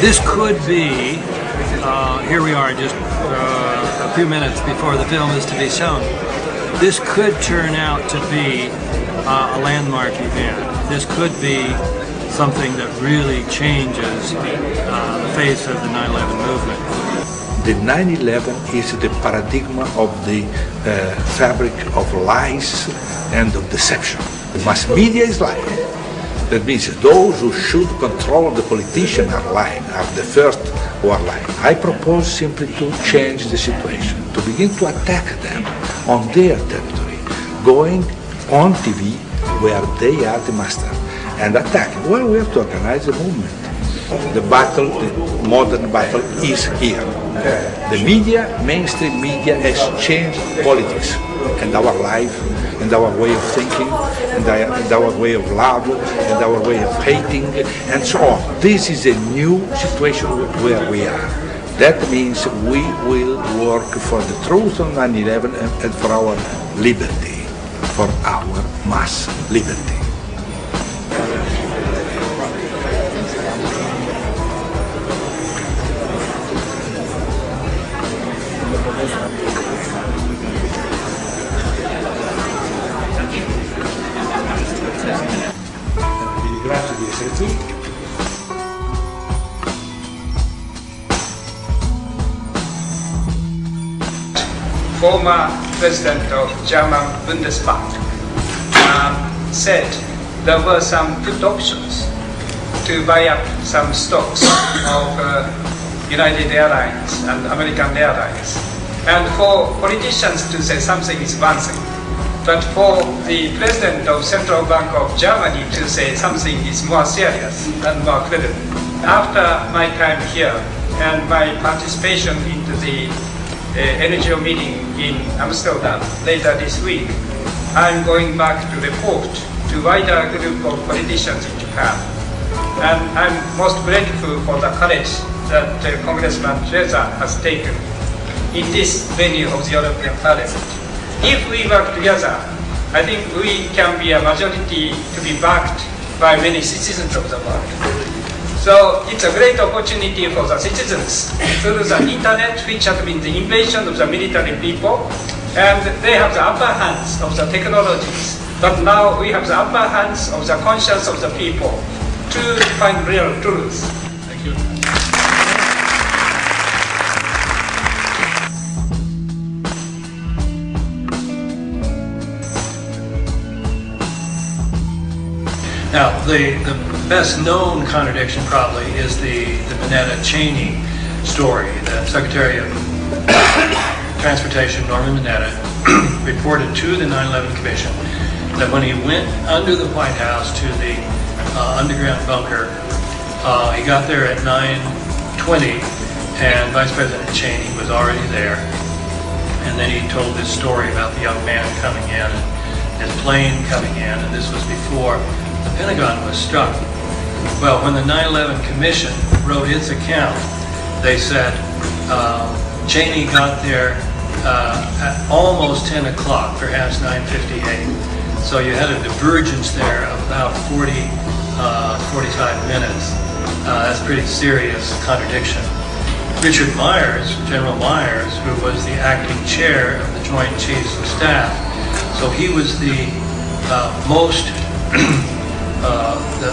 This could be, here we are just a few minutes before the film is to be shown. This could turn out to be a landmark event. This could be something that really changes the face of the 9/11 movement. The 9/11 is the paradigm of the fabric of lies and of deception. The mass media is lying. That means those who should control the politician are lying, are the first who are lying. I propose simply to change the situation, to begin to attack them on their territory, going on TV where they are the master, and attacking. Well, we have to organize a movement. The battle, the modern battle is here. The media, mainstream media, has changed politics and our life, and our way of thinking, and our way of love, and our way of hating, and so on. This is a new situation where we are. That means we will work for the truth on 9/11 and for our liberty, for our mass liberty. Grazie di essere qui. Former president of German Bundesbank said there were some good options to buy up some stocks of United Airlines and American Airlines. And for politicians to say something is one thing, but for the president of Central Bank of Germany to say something is more serious and more credible. After my time here and my participation into the NGO meeting in Amsterdam later this week, I'm going back to report to wider group of politicians in Japan. And I'm most grateful for the courage that Congressman Reza has taken in this venue of the European Parliament. If we work together, I think we can be a majority to be backed by many citizens of the world. So it's a great opportunity for the citizens through the internet, which has been the invasion of the military people, and they have the upper hands of the technologies. But now we have the upper hands of the conscience of the people to find real truth. Thank you. Now, the best known contradiction probably is the Mineta-Cheney story. The Secretary of Transportation, Norman Mineta, reported to the 9/11 Commission that when he went under the White House to the underground bunker, he got there at 9:20 and Vice President Cheney was already there. And then he told this story about the young man coming in and his plane coming in, and this was before the Pentagon was struck. Well, when the 9/11 Commission wrote its account, they said Cheney got there at almost 10 o'clock, perhaps 9:58. So you had a divergence there of about 45 minutes. That's a pretty serious contradiction. Richard Myers, General Myers, who was the acting chair of the Joint Chiefs of Staff, so he was the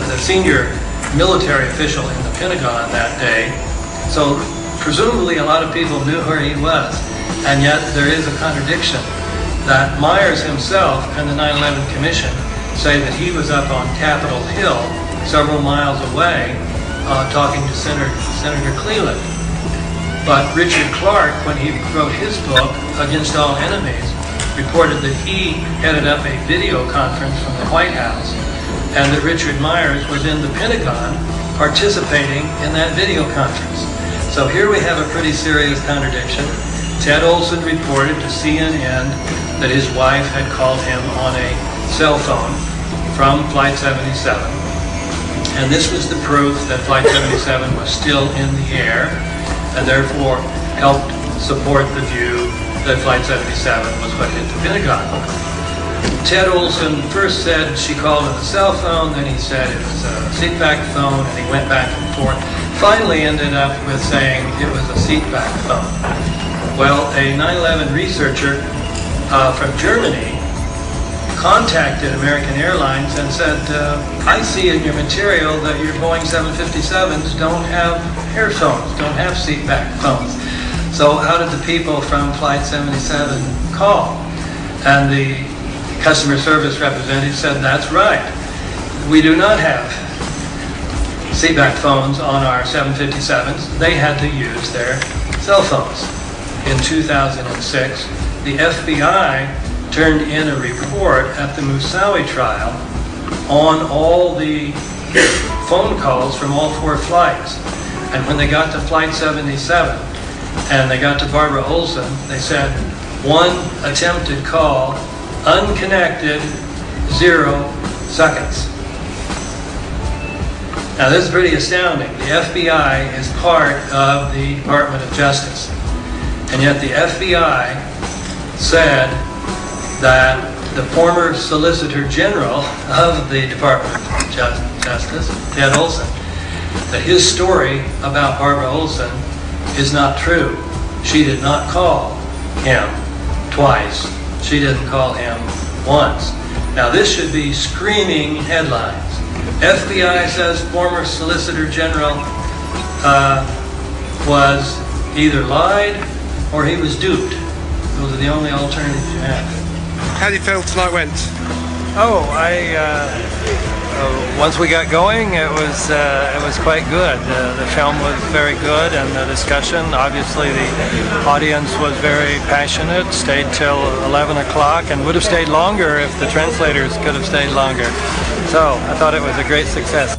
the senior military official in the Pentagon that day. So presumably a lot of people knew where he was, and yet there is a contradiction that Myers himself and the 9/11 Commission say that he was up on Capitol Hill several miles away talking to Senator Cleland. But Richard Clark, when he wrote his book, Against All Enemies, reported that he headed up a video conference from the White House and that Richard Myers was in the Pentagon participating in that video conference. So here we have a pretty serious contradiction. Ted Olson reported to CNN that his wife had called him on a cell phone from Flight 77. And this was the proof that Flight 77 was still in the air, and therefore helped support the view that Flight 77 was what hit the Pentagon. Ted Olson first said she called on the cell phone, then he said it was a seatback phone, and he went back and forth. finally ended up with saying it was a seatback phone. Well, a 9/11 researcher from Germany contacted American Airlines and said, I see in your material that your Boeing 757s don't have earphones, don't have seatback phones. So how did the people from Flight 77 call? And the customer service representative said, that's right. We do not have seatback phones on our 757s. They had to use their cell phones. In 2006, the FBI turned in a report at the Moussaoui trial on all the phone calls from all 4 flights. And when they got to Flight 77 and they got to Barbara Olson, they said, 1 attempted call, unconnected, 0 seconds. Now this is pretty astounding. The FBI is part of the Department of Justice. And yet the FBI said that the former Solicitor General of the Department of Justice, Ted Olson, that his story about Barbara Olson is not true. She did not call him twice. She didn't call him once. Now this should be screaming headlines. FBI says former Solicitor General was either lied or he was duped. Those are the only alternatives you have. How do you feel tonight went? Oh, once we got going, it was quite good. The film was very good, and the discussion. Obviously, the audience was very passionate. Stayed till 11 o'clock, and would have stayed longer if the translators could have stayed longer. So I thought it was a great success.